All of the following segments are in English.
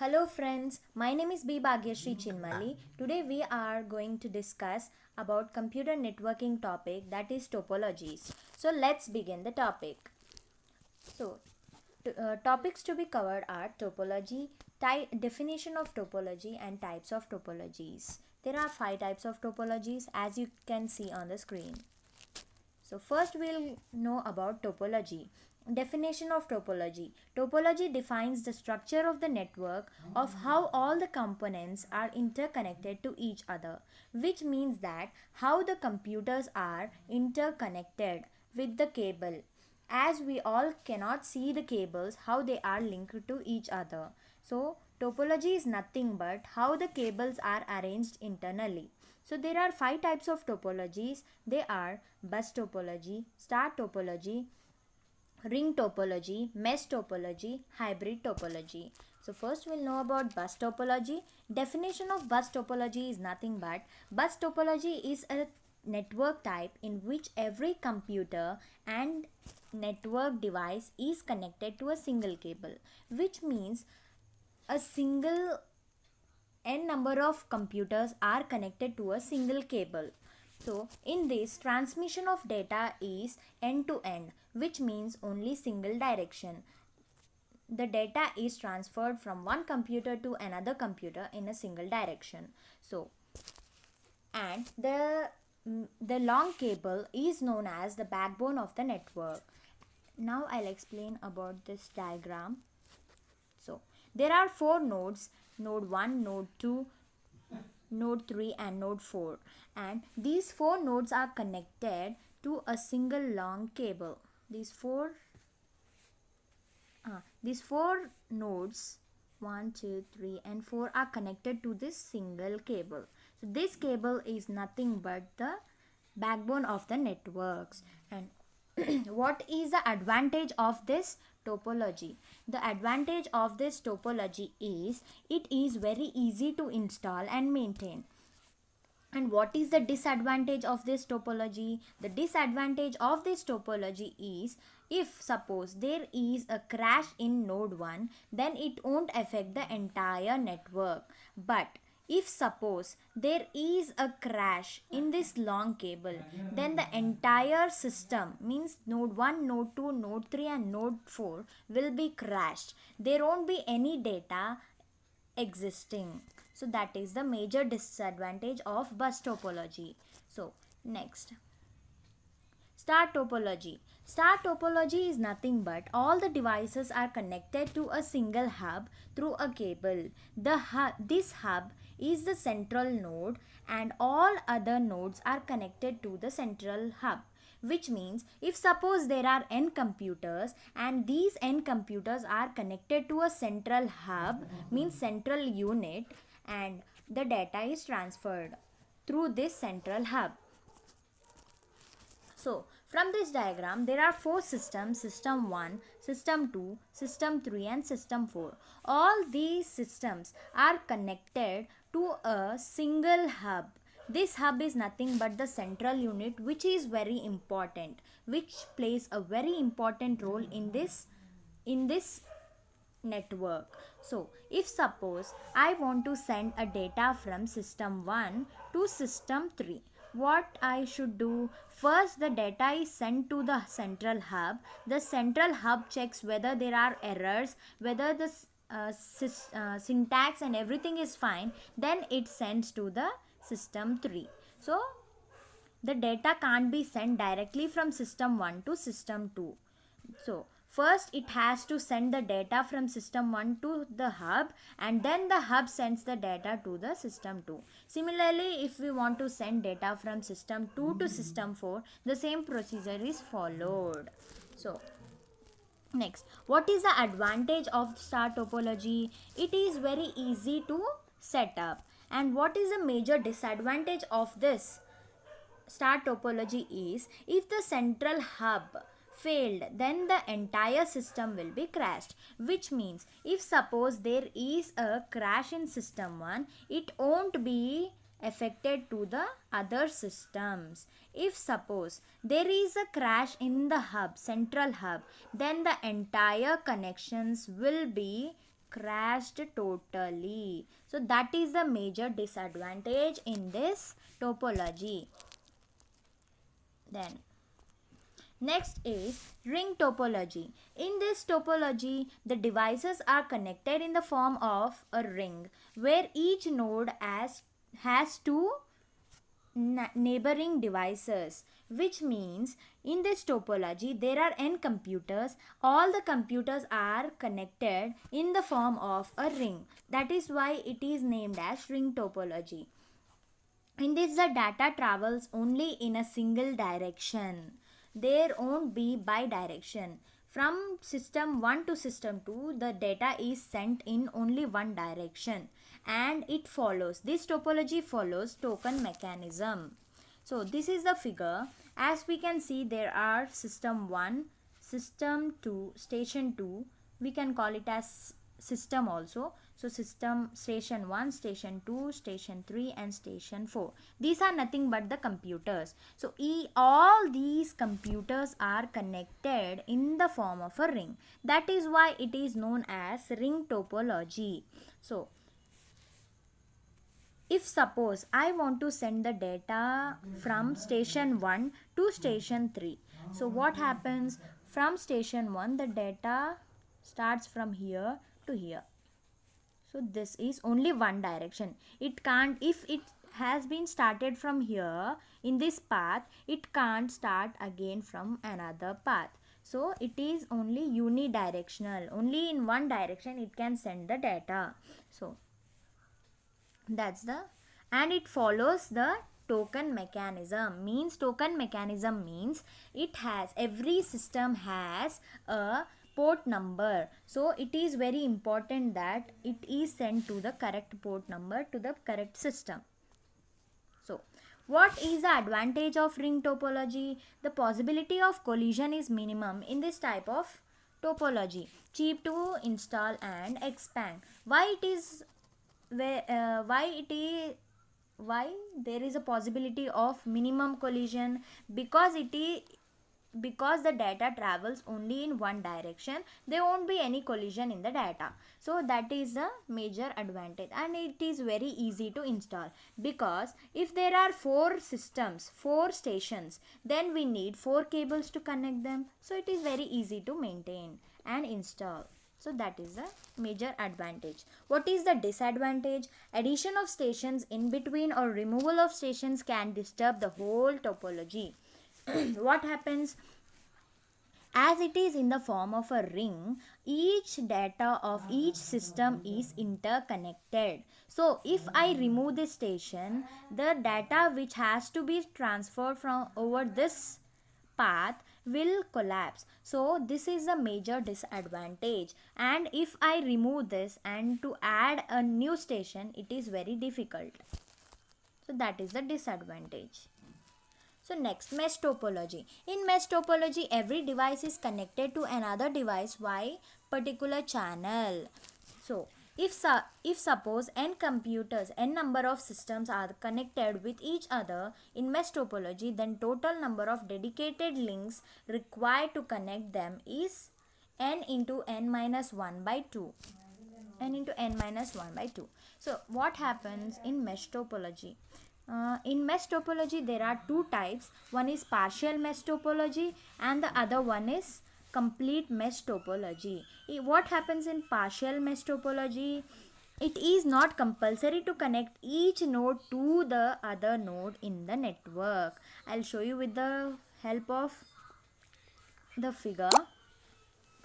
Hello friends, my name is B. Bhagyashree Chinmali. Today we are going to discuss about computer networking topic, that is topologies. So let's begin the topic. So topics to be covered are topology, definition of topology and types of topologies. There are 5 types of topologies as you can see on the screen. So first we'll know about topology. Definition of topology. Topology defines the structure of the network of how all the components are interconnected to each other, which means that how the computers are interconnected with the cable. As we all cannot see the cables, how they are linked to each other. So topology is nothing but how the cables are arranged internally. So there are 5 types of topologies. They are bus topology, star topology, ring topology, mesh topology, hybrid topology. So first we'll know about bus topology. Definition of bus topology is nothing but bus topology is a network type in which every computer and network device is connected to a single cable, which means a single n number of computers are connected to a single cable. So in this, transmission of data is end to end, which means only single direction. The data is transferred from one computer to another computer in a single direction. So and the long cable is known as the backbone of the network. Now I'll explain about this diagram. So there are 4 nodes: node 1, node 2, node 3 and node 4, and these 4 nodes are connected to a single long cable. These four nodes 1, 2, 3 and 4 are connected to this single cable. So this cable is nothing but the backbone of the networks. And what is the advantage of this topology? The advantage of this topology is it is very easy to install and maintain. And what is the disadvantage of this topology? The disadvantage of this topology is if suppose there is a crash in node 1, then it won't affect the entire network. But if suppose there is a crash in this long cable, then the entire system, means node 1, node 2, node 3 and node 4 will be crashed. There won't be any data existing. So that is the major disadvantage of bus topology. So next, star topology. Star topology is nothing but all the devices are connected to a single hub through a cable. This hub is the central node and all other nodes are connected to the central hub, which means if suppose there are n computers and these n computers are connected to a central hub, means central unit, and the data is transferred through this central hub. So from this diagram there are 4 systems: system 1, system 2, system 3 and system 4. All these systems are connected to a single hub. This hub is nothing but the central unit, which is very important, which plays a very important role in this network. So if suppose I want to send a data from system 1 to system 3, what I should do? First, the data is sent to the central hub. The central hub checks whether there are errors, whether the syntax and everything is fine, then it sends to the system 3. So the data can't be sent directly from system 1 to system 2. So first it has to send the data from system 1 to the hub, and then the hub sends the data to the system 2. Similarly, if we want to send data from system 2 to system 4, the same procedure is followed. So next, what is the advantage of star topology? It is very easy to set up. And what is the major disadvantage of this star topology is if the central hub failed, then the entire system will be crashed, which means if suppose there is a crash in system 1, it won't be affected to the other systems. If suppose there is a crash in the hub, central hub, then the entire connections will be crashed totally. So that is the major disadvantage in this topology. Then next is ring topology. In this topology, the devices are connected in the form of a ring where each node has two neighboring devices, which means in this topology there are n computers. All the computers are connected in the form of a ring. That is why it is named as ring topology. In this, the data travels only in a single direction. There won't be bidirection. From system 1 to system 2, the data is sent in only one direction, and it follows, this topology follows token mechanism. So this is the figure. As we can see, there are system 1, system 2, station 2. We can call it as system also. So system station 1, station 2, station 3 and station 4. These are nothing but the computers. So all these computers are connected in the form of a ring. That is why it is known as ring topology. So if suppose I want to send the data from station 1 to station 3. So what happens? From station 1, the data starts from here to here. So this is only one direction. It can't, if it has been started from here in this path, it can't start again from another path. So it is only unidirectional. Only in one direction it can send the data. So that's the, and it follows the token mechanism. Means token mechanism means it has, every system has a port number. So it is very important that it is sent to the correct port number to the correct system. So what is the advantage of ring topology? The possibility of collision is minimum in this type of topology. Cheap to install and expand. Why it is why there is a possibility of minimum collision? Because because the data travels only in one direction, there won't be any collision in the data. So that is a major advantage, and it is very easy to install, because if there are 4 systems, 4 stations, then we need 4 cables to connect them. So it is very easy to maintain and install. So that is a major advantage. What is the disadvantage? Addition of stations in between or removal of stations can disturb the whole topology. What happens? As it is in the form of a ring, each data of each system is interconnected. So if I remove this station, the data which has to be transferred from over this path will collapse. So this is a major disadvantage, and if I remove this and to add a new station, it is very difficult. So that is the disadvantage. So next, mesh topology. In mesh topology, every device is connected to another device via particular channel. So if suppose n computers, n number of systems are connected with each other in mesh topology, then total number of dedicated links required to connect them is n into n minus 1 by 2. N into n minus 1 by 2. So what happens in mesh topology? In mesh topology, there are 2 types. One is partial mesh topology and the other one is complete mesh topology. What happens in partial mesh topology? It is not compulsory to connect each node to the other node in the network. I'll show you with the help of the figure.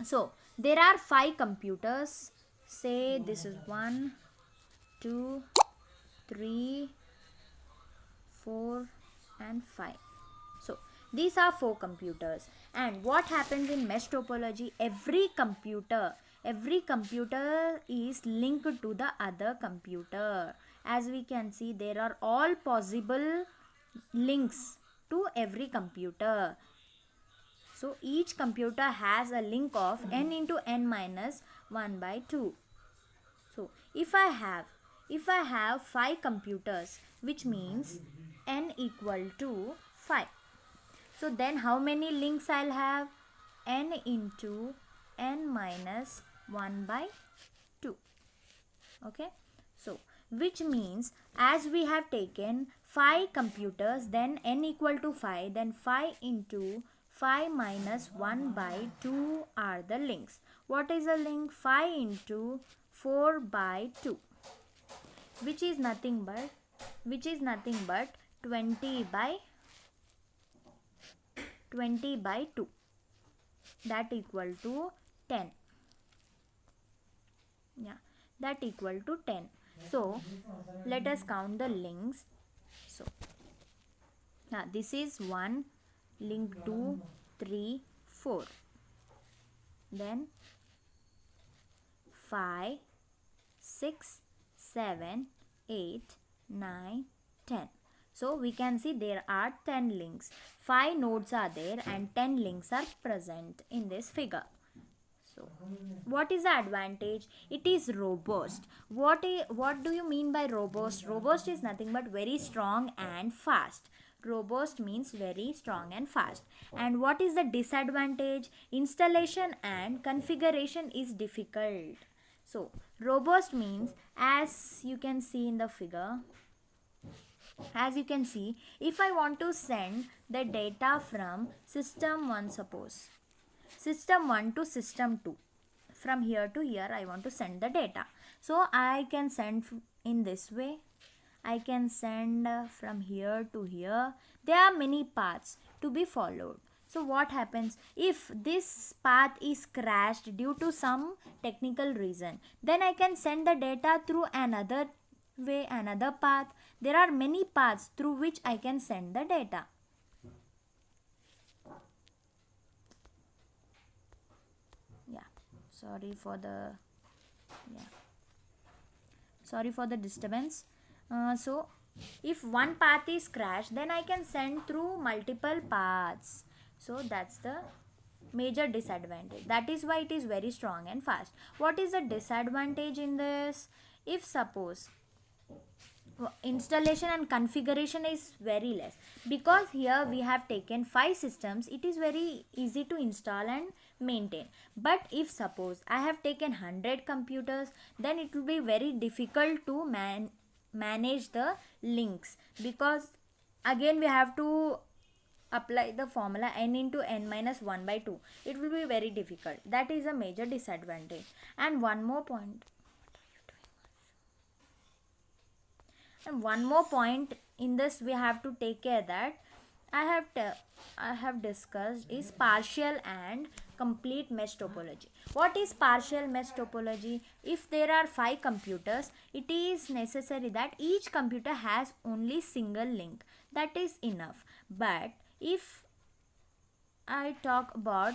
So there are 5 computers. Say this is 1, 2, 3, 4 and 5. So these are 4 computers, and what happens in mesh topology? Every computer is linked to the other computer. As we can see, there are all possible links to every computer. So each computer has a link of n into n minus 1 by 2. So if I have 5 computers, which means n equal to 5. So then how many links I'll have? N into n minus 1 by 2. Okay, so which means as we have taken 5 computers, then n equal to 5, then 5 into 5 minus 1 by 2 are the links. What is a link? 5 into 4 by 2, which is nothing but 20 by 2, that equal to 10. Yeah, that equal to 10. So let us count the links. So this is 1 link, 2, 3, 4, then 5, 6, 7, 8, 9, 10. So we can see there are 10 links. 5 nodes are there and 10 links are present in this figure. So what is the advantage? It is robust. What do you mean by robust? Robust is nothing but very strong and fast. Robust means very strong and fast. And what is the disadvantage? Installation and configuration is difficult. So robust means, as you can see in the figure, if I want to send the data from system 1, suppose system 1 to system 2, from here to here I want to send the data. So I can send in this way. I can send from here to here. There are many paths to be followed. So what happens if this path is crashed due to some technical reason? Then I can send the data through another way, another path. There are many paths through which I can send the data. Sorry for the disturbance. So if one path is crashed, then I can send through multiple paths. So that's the major disadvantage. That is why it is very strong and fast. What is the disadvantage in this? If suppose installation and configuration is very less, because here we have taken 5 systems, it is very easy to install and maintain. But if suppose I have taken 100 computers, then it will be very difficult to manage the links, because again we have to apply the formula n into n minus 1 by 2. It will be very difficult. That is a major disadvantage. And one more point. And one more point in this we have to take care that I have discussed is partial and complete mesh topology. What is partial mesh topology? If there are 5 computers, it is necessary that each computer has only single link. That is enough. But if I talk about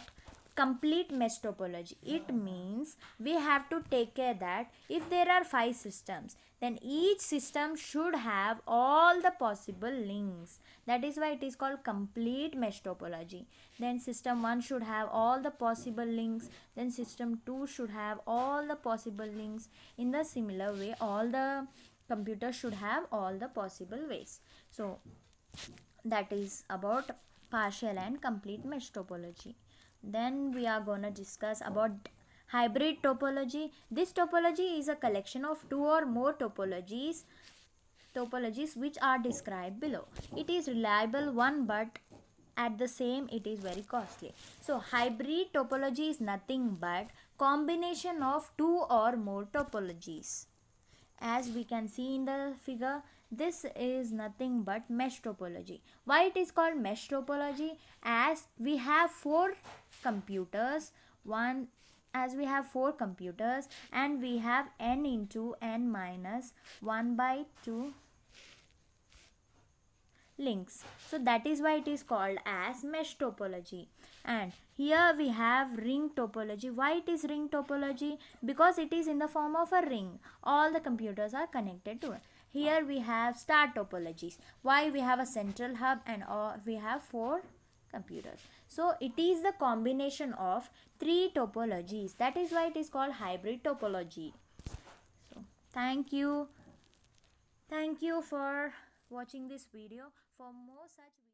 complete mesh topology, it means we have to take care that if there are 5 systems, then each system should have all the possible links. That is why it is called complete mesh topology. Then system 1 should have all the possible links, then system 2 should have all the possible links. In the similar way, all the computers should have all the possible ways. So that is about partial and complete mesh topology. Then we are going to discuss about hybrid topology. This topology is a collection of 2 or more topologies which are described below. It is reliable one, but at the same it is very costly. So hybrid topology is nothing but combination of 2 or more topologies. As we can see in the figure, this is nothing but mesh topology. Why it is called mesh topology? As we have 4 computers, and we have n into n minus 1 by 2 links. So that is why it is called as mesh topology. And here we have ring topology. Why it is ring topology? Because it is in the form of a ring. All the computers are connected to it. Here we have star topologies. Why? We have a central hub and we have 4 computers. So it is the combination of 3 topologies. That is why it is called hybrid topology. So thank you for watching this video. For more such